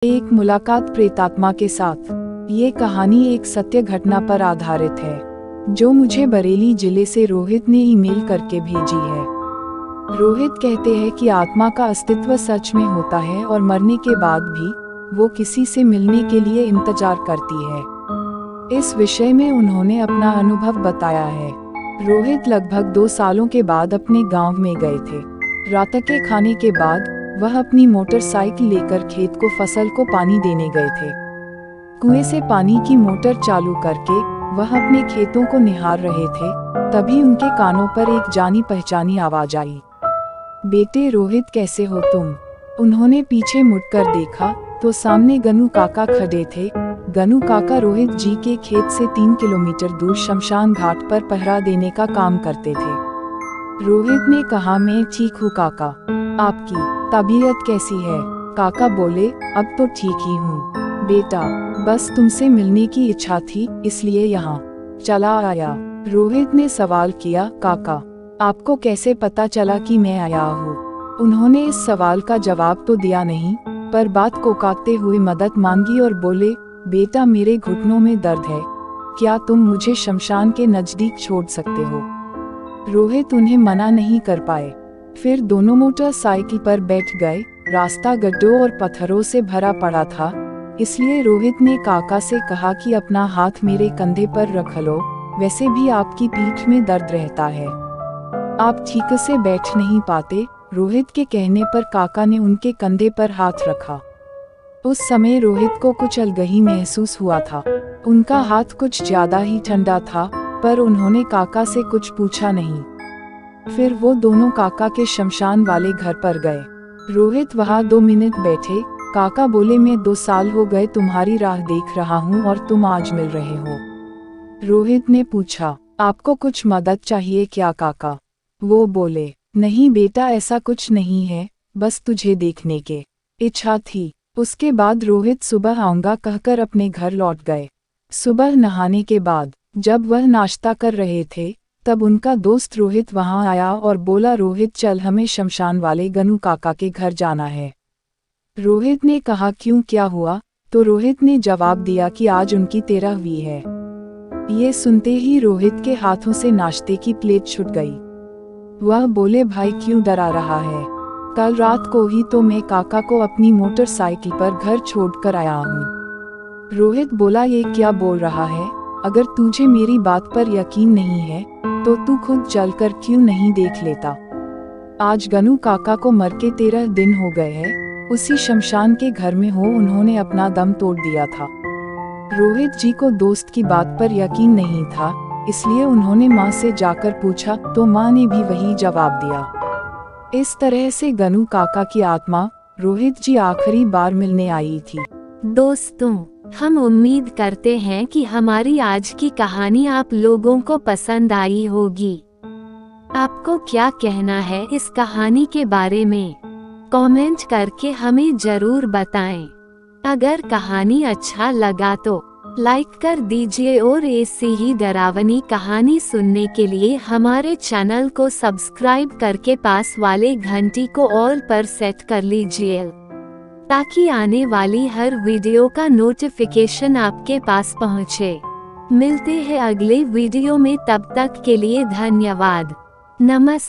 एक मुलाकात प्रेतात्मा के साथ। ये कहानी एक सत्य घटना पर आधारित है जो मुझे बरेली जिले से रोहित ने ईमेल करके भेजी है। रोहित कहते हैं कि आत्मा का अस्तित्व सच में होता है और मरने के बाद भी वो किसी से मिलने के लिए इंतजार करती है। इस विषय में उन्होंने अपना अनुभव बताया है। रोहित लगभग 2 सालों के बाद अपने गांव में गए थे। रात के खाने के बाद वह अपनी मोटरसाइकिल लेकर खेत को फसल को पानी देने गए थे। कुएं से पानी की मोटर चालू करके वह अपने खेतों को निहार रहे थे, तभी उनके कानों पर एक जानी पहचानी आवाज आई। बेटे रोहित, कैसे हो तुम? उन्होंने पीछे मुड़कर देखा तो सामने गनू काका खड़े थे। गनू काका रोहित जी के खेत से 3 किलोमीटर दूर शमशान घाट पर पहरा देने का काम करते थे। रोहित ने कहा, मैं ठीक हूँ काका, आपकी तबीयत कैसी है? काका बोले, अब तो ठीक ही हूँ बेटा, बस तुमसे मिलने की इच्छा थी इसलिए यहाँ चला आया। रोहित ने सवाल किया, काका आपको कैसे पता चला कि मैं आया हूँ? उन्होंने इस सवाल का जवाब तो दिया नहीं, पर बात को काटते हुए मदद मांगी और बोले, बेटा मेरे घुटनों में दर्द है, क्या तुम मुझे शमशान के नजदीक छोड़ सकते हो? रोहित उन्हें मना नहीं कर पाए। फिर दोनों मोटरसाइकिल पर बैठ गए। रास्ता गड्ढों और पत्थरों से भरा पड़ा था, इसलिए रोहित ने काका से कहा कि अपना हाथ मेरे कंधे पर रख लो, वैसे भी आपकी पीठ में दर्द रहता है, आप ठीक से बैठ नहीं पाते। रोहित के कहने पर काका ने उनके कंधे पर हाथ रखा। उस समय रोहित को कुछ अलगही महसूस हुआ था। उनका हाथ कुछ ज्यादा ही ठंडा था, पर उन्होंने काका से कुछ पूछा नहीं। फिर वो दोनों काका के शमशान वाले घर पर गए। रोहित वहाँ 2 मिनट बैठे। काका बोले, मैं 2 साल हो गए तुम्हारी राह देख रहा हूँ और तुम आज मिल रहे हो। रोहित ने पूछा, आपको कुछ मदद चाहिए क्या काका? वो बोले, नहीं बेटा, ऐसा कुछ नहीं है, बस तुझे देखने के इच्छा थी। उसके बाद रोहित सुबह आऊंगा कहकर अपने घर लौट गए। सुबह नहाने के बाद जब वह नाश्ता कर रहे थे, तब उनका दोस्त रोहित वहां आया और बोला, रोहित चल, हमें शमशान वाले गनू काका के घर जाना है। रोहित ने कहा, क्यों, क्या हुआ? तो रोहित ने जवाब दिया कि आज उनकी 13वीं है। ये सुनते ही रोहित के हाथों से नाश्ते की प्लेट छूट गई। वह बोले, भाई क्यों डरा रहा है? कल रात को ही तो मैं काका को अपनी मोटरसाइकिल पर घर छोड़कर आया हूँ। रोहित बोला, ये क्या बोल रहा है? अगर तुझे मेरी बात पर यकीन नहीं है तो तू खुद चलकर क्यों नहीं देख लेता? आज गनू काका को मर के 13 दिन हो गए हैं, उसी शमशान के घर में हो उन्होंने अपना दम तोड़ दिया था। रोहित जी को दोस्त की बात पर यकीन नहीं था, इसलिए उन्होंने माँ से जाकर पूछा तो माँ ने भी वही जवाब दिया। इस तरह से गनू काका की आत्मा रोहित जी आखिरी बार मिलने आई थी। दोस्तों, हम उम्मीद करते हैं कि हमारी आज की कहानी आप लोगों को पसंद आई होगी। आपको क्या कहना है इस कहानी के बारे में? कमेंट करके हमें जरूर बताएं। अगर कहानी अच्छा लगा तो लाइक कर दीजिए और ऐसी ही डरावनी कहानी सुनने के लिए हमारे चैनल को सब्सक्राइब करके पास वाले घंटी को ऑल पर सेट कर लीजिए, ताकि आने वाली हर वीडियो का नोटिफिकेशन आपके पास पहुंचे। मिलते हैं अगले वीडियो में, तब तक के लिए धन्यवाद। नमस्ते।